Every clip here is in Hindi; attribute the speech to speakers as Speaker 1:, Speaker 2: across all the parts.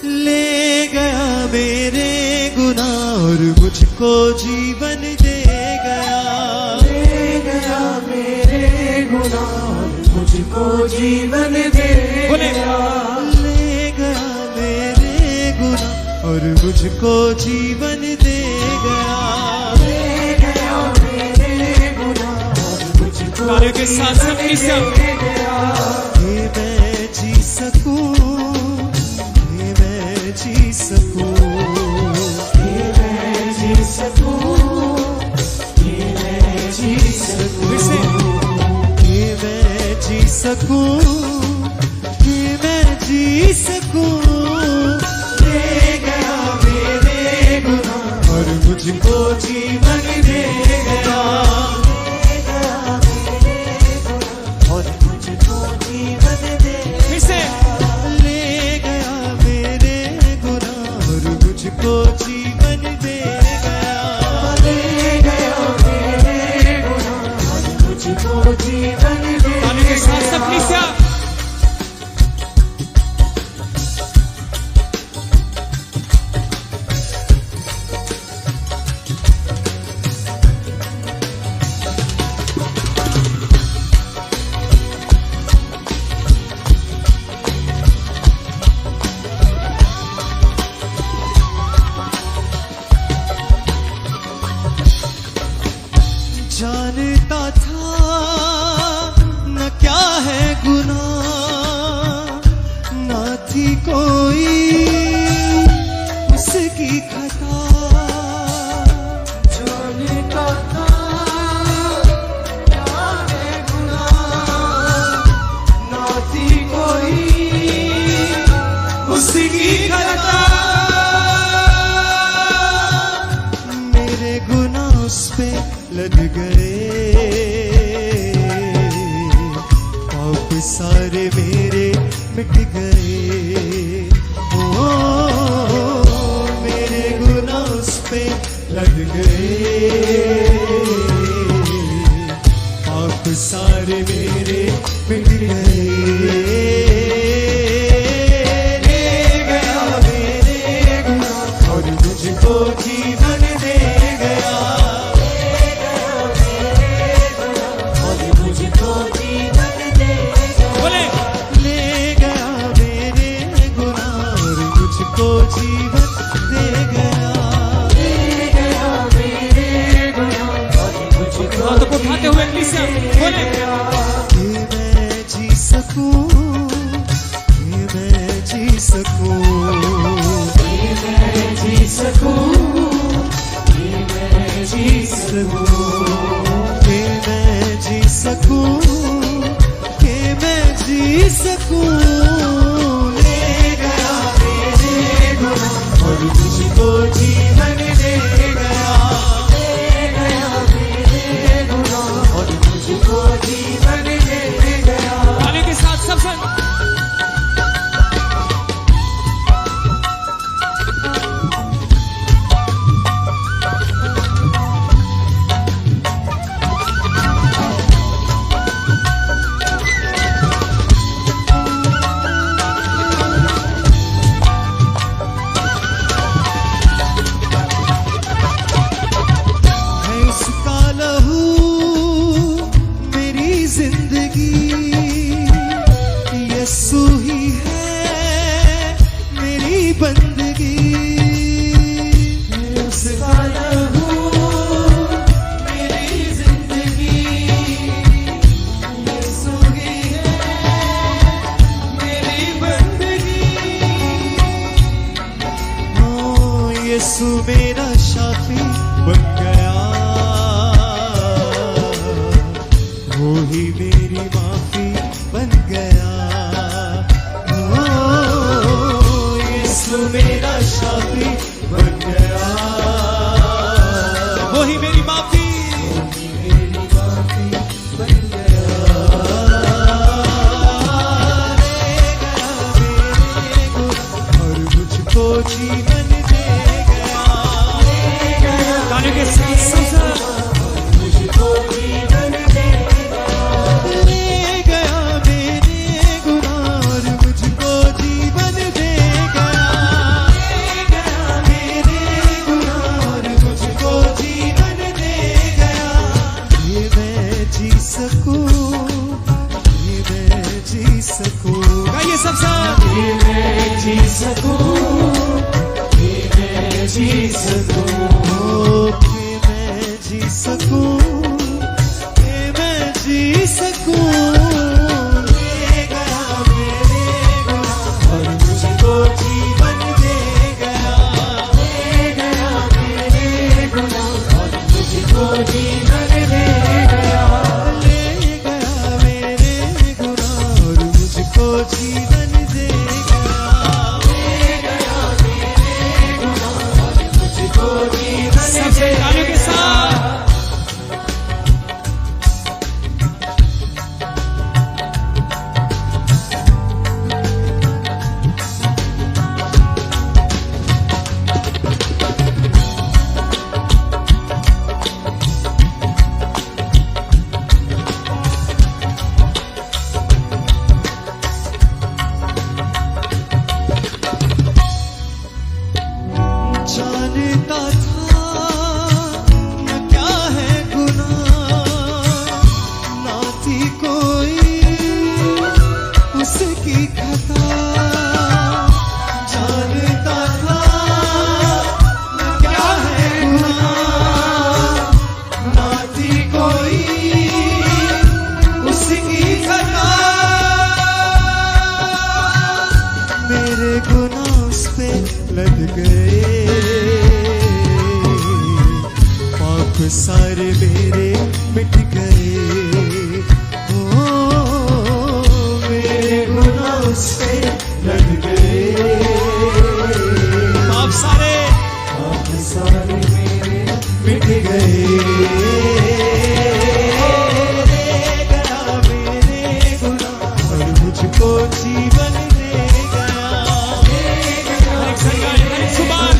Speaker 1: ले गया मेरे गुनाह और मुझको जीवन दे गया।
Speaker 2: ले गया मेरे गुनाह और मुझको जीवन दे गया।
Speaker 1: ले गया मेरे गुनाह और मुझको जीवन दे गया।
Speaker 2: ले गया मेरे गुनाह और मुझको
Speaker 3: तालियों के साथ सबकी सब
Speaker 2: दे गया।
Speaker 1: ये मैं जी सकूं, ये मैं जी सकूं,
Speaker 2: ये मैं जी सकूं, ये मैं जी सकूं,
Speaker 3: फिर से
Speaker 1: ये मैं जी सकूं, ये मैं जी सकूं। ले गया मेरे गुनाह और मुझको जीवन दे गया।
Speaker 2: ले गया मेरे गुनाह और मुझको जीवन दे
Speaker 3: फिर से
Speaker 1: ले गया मेरे गुनाह और मुझको जीवन दे गया।
Speaker 2: ले गया मेरे गुनाह और मुझको जीवन दे
Speaker 3: तालियों के साथ सबकी सब
Speaker 1: जानता था न क्या है गुनाह, न थी कोई उसकी खता।
Speaker 2: जानता था क्या है गुनाह, ना थी कोई
Speaker 1: उसकी खता। मेरे गुनाह उस पे लद गए, पाप सारे मेरे मिट गए। ओ मेरे गुनाह उस पे लद गए, पाप सारे मेरे मिट गए। ले गया मेरे गुनाह और मुझको जीवन दे गया।
Speaker 2: मुझको जीवन दे गया।
Speaker 3: बोले
Speaker 1: ले गया मेरे गुनाह और मुझको जीवन दे गया।
Speaker 2: ले गया मेरे गुनाह और मुझको
Speaker 3: हाथों को उठाते हुए कलीसिया बोले
Speaker 1: ये मैं जी सकूं, ये मैं जी सकूं,
Speaker 2: ये मैं जी सकूं, ये मैं जी सकूं,
Speaker 1: ये मैं जी सकूं, ये मैं जी सकूं। ले गया मेरे गुनाह और मुझको जीवन दे गया।
Speaker 2: ले गया मेरे गुनाह और मुझको जीवन दे गया।
Speaker 3: तालियों के साथ सब संग
Speaker 1: है उसका लहू मेरी जिंदगी, यीशु ही है मेरी बंदगी।
Speaker 2: उसका लहू मेरी जिंदगी, यीशु ही है मेरी बंदगी।
Speaker 1: ओ यीशु मेरा शाफी बन गया, वो ही मेरी माफी बन गया। ओ यीशु मेरा शाफी बन गया, वो ही मेरी माफी
Speaker 2: मेरी माफी बन गया।
Speaker 1: ले गया मेरे गुनाह और मुझको जीवन दे गया।
Speaker 3: तालियों के साथ सब संग
Speaker 2: मुझको जीवन दे गया।
Speaker 1: ले गया मेरे गुनाह और मुझको जीवन दे गया।
Speaker 2: सकूं, कि मैं जी सकूं,
Speaker 1: कि मैं जी सकूं, कि मैं जी सकूं। ले गया मेरे गुनाह
Speaker 2: और मुझको
Speaker 1: जीवन दे गया।
Speaker 2: ले गया मेरे गुनाह, और मुझको जीवन दे गया।
Speaker 1: ले गया मेरे गुनाह और मुझको जीवन दे गया।
Speaker 2: ले गया मेरे गुनाह, और मुझको जीवन
Speaker 3: सबसे
Speaker 2: दे
Speaker 3: तालियों के साथ
Speaker 1: जानता था न क्या है गुनाह, ना थी कोई उसकी खता। जानता था न क्या है गुनाह, ना थी कोई उसकी खता। मेरे गुनाह उस पे लद गए, पाप सारे मेरे मिट गए। ओ मेरे गुनाह उस पे लद गए,
Speaker 3: आप सारे
Speaker 1: पाप सारे मेरे मिट गए। ले गया मेरे गुनाह और मुझको जीवन दे गया।
Speaker 3: एक संगाई, एक सुबान,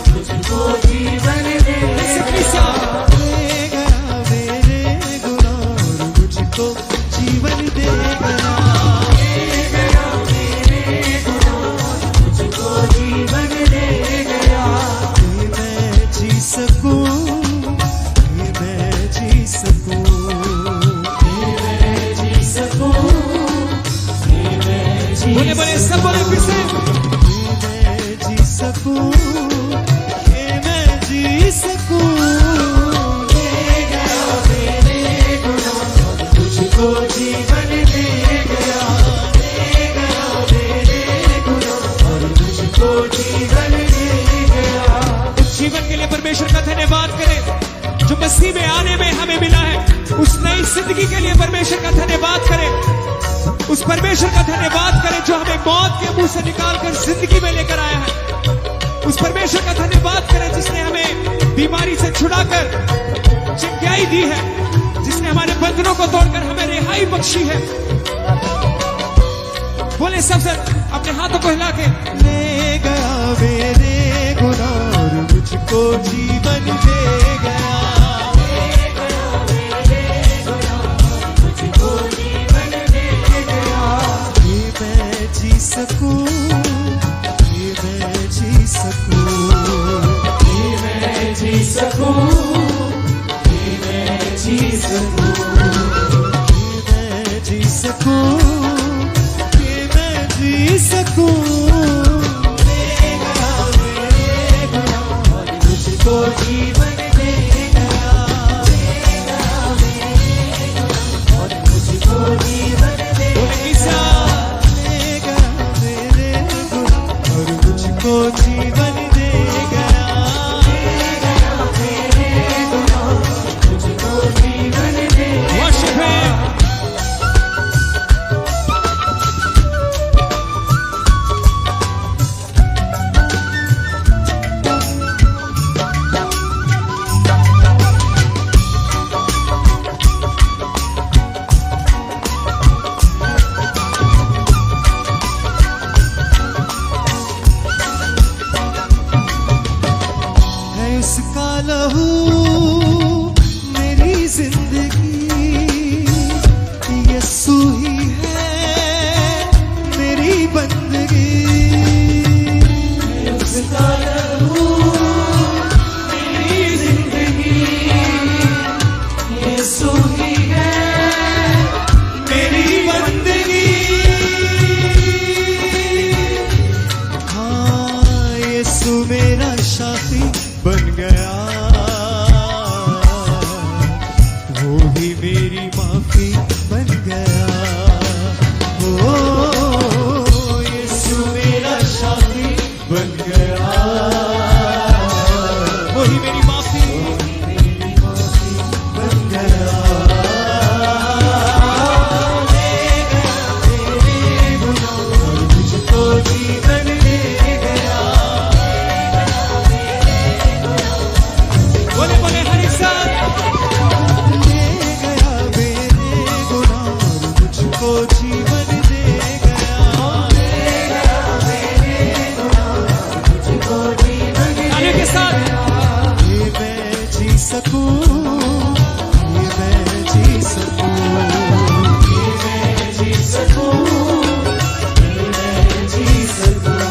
Speaker 2: मुझको जीवन दे
Speaker 3: एक किस्सा।
Speaker 1: ले गया मेरे गुनाह और मुझको जीवन दे गया।
Speaker 2: मुझको जीवन दे गया।
Speaker 1: कि मैं जी सकूं, कि मैं जी सकूं,
Speaker 2: कि मैं जी सकूं, कि मैं जी
Speaker 3: बोले बोले सब बोले फिर से।
Speaker 1: कि मैं जी सकूं, कि मैं जी सकूं। ले गया मेरे गुनाह और मुझको जीवन दे गया। ले गया मेरे गुनाह और मुझको जीवन दे गया।
Speaker 3: उस जीवन के लिए परमेश्वर का धन्यवाद करें जो मसीह में आने में हमें मिला है। उस नई जिंदगी के लिए परमेश्वर का धन्यवाद करें। उस परमेश्वर का धन्यवाद करें जो हमें मौत के मुंह से निकालकर जिंदगी में लेकर आया है। उस परमेश्वर का धन्यवाद करें जिसने हमें बीमारी से छुड़ाकर चंगाई दी है, जिसने हमारे बंधनों को तोड़कर हमें रिहाई बख्शी है। बोले सबसे अपने हाथों को हिला के।
Speaker 1: ले गया मेरे गुनाह और मुझको जीवन दे गया।
Speaker 2: मुझको जीवन दे गया।
Speaker 1: कि मैं जी सकूं, कि मैं जी सकूं,
Speaker 2: कि मैं जी सकूं, कि मैं जी सकूं,
Speaker 1: कि मैं जी सकूं, कि मैं जी सकूं। ले गया मेरे गुनाह और मुझको जीवन दे गया। ले गया मेरे गुनाह और मुझको जीवन दे
Speaker 3: बोले किस्सा।
Speaker 1: ले गया मेरे गुनाह और मुझको जीवन दे गया।
Speaker 2: मेरे गुनाह मुझको जीवन दे।
Speaker 3: Worship him.
Speaker 1: है उसका लहू मेरी जिंदगी, यीशु ही है मेरी बंदगी।
Speaker 2: उसका लहू मेरी जिंदगी, यीशु ही है
Speaker 1: मेरी बंदगी। साथी बन गया, वो ही मेरी माफी बन गया। ओ यीशु मेरा साथी बन गया, वो ही मेरी माफी बन गया। ले गया मेरे गुनाह और मुझको जीवन दे गया। बोले बोले हर इंसान। ले गया मेरे गुनाह और मुझको जीवन दे गया। ले गया मेरे गुनाह और मुझको जीवन दे
Speaker 3: तालियों के साथ
Speaker 1: ये मैं जी सकूं, ये मैं जी सकूं, ये मैं जी सकूं, ये मैं जी सकूं,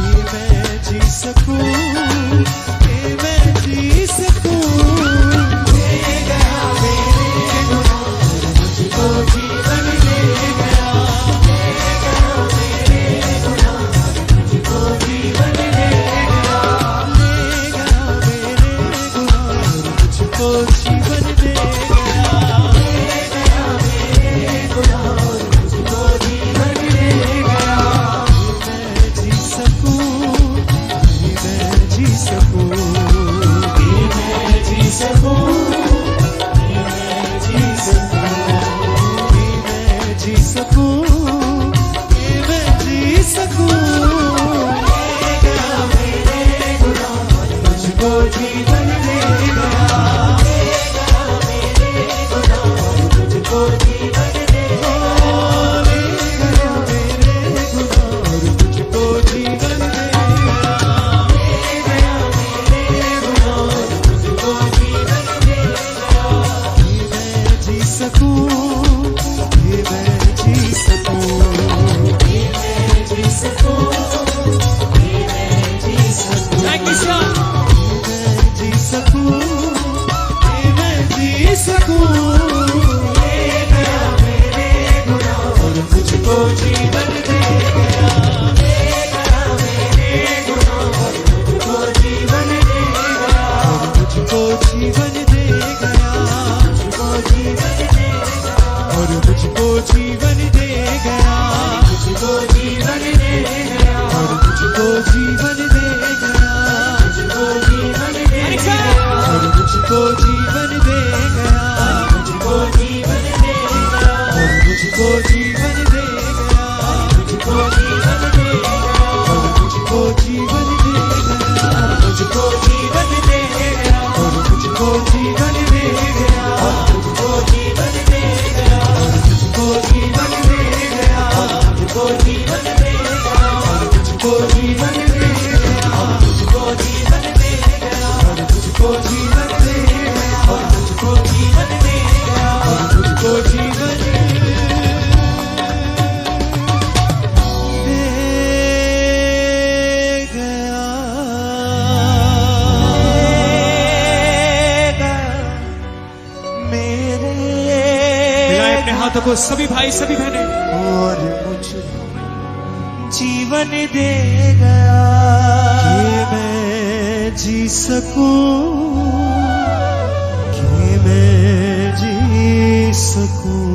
Speaker 1: ये मैं जी सकूं, ये मैं जी सकूं। ले गया मेरे गुनाह और मुझको जीवन दे गया। ले गया मेरे गुनाह और मुझको जीवन दे गया। ले गया मेरे गुनाह और मुझको जीवन दे गया। ले गया मेरे गुनाह और मुझको जीवन दे गया। ये मैं जी सकूं, ये मैं जी सकूं, ये मैं जी सकूं, ये मैं जी सकूं, ये मैं जी सकूं, ये मैं जी सकूं। ले गया मेरे गुनाह और मुझको जीवन दे गया। ले गया मेरे गुनाह और मुझको जीवन दे गया। ले गया मेरे गुनाह और मुझको जीवन दे गया। ले गया मेरे गुनाह और मुझको जीवन दे गया। ये मैं जी सकूं, ये मैं जी सकूं, ये मैं जी सकूं, ये मैं जी सकूं।
Speaker 3: Thank you sir.
Speaker 1: ये मैं जी सकूं, ये मैं जी सकूं। ले गया मेरे गुनाह और मुझको जीवन दे गया। ले गया मेरे गुनाह और मुझको जीवन दे गया। और मुझको जीवन दे गया। मुझको जीवन दे गया। और मुझको जीवन दे गया। मुझको जीवन दे गया। और मुझको जीवन दे गया। मुझको जीवन दे गया। और मुझको जीवन दे गया। मुझको जीवन दे गया। और मुझको जीवन दे गया। मुझको जीवन दे गया। और मुझको जीवन दे गया। मुझको जीवन दे गया। और मुझको जीवन दे गया। और मुझको जीवन दे गया। और मुझको जीवन दे गया। और मुझको जीवन दे गया। और मुझको जीवन दे गया। और मुझको जीवन दे गया। और मुझको जीवन दे गया। और मुझको जीवन दे गया। और मुझको जीवन दे
Speaker 3: मिलाएं अपने हाथों को सभी भाई सभी बहनें।
Speaker 1: और मुझको जीवन दे गया कि मैं जी सकूं, कि मैं जी सकूं,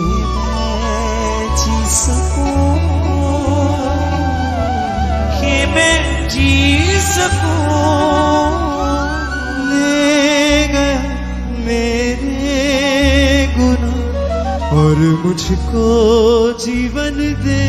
Speaker 1: कि मैं जी सकूं, कि मैं जी सकूं। ले गया मेरे गुनाह और मुझको जीवन दे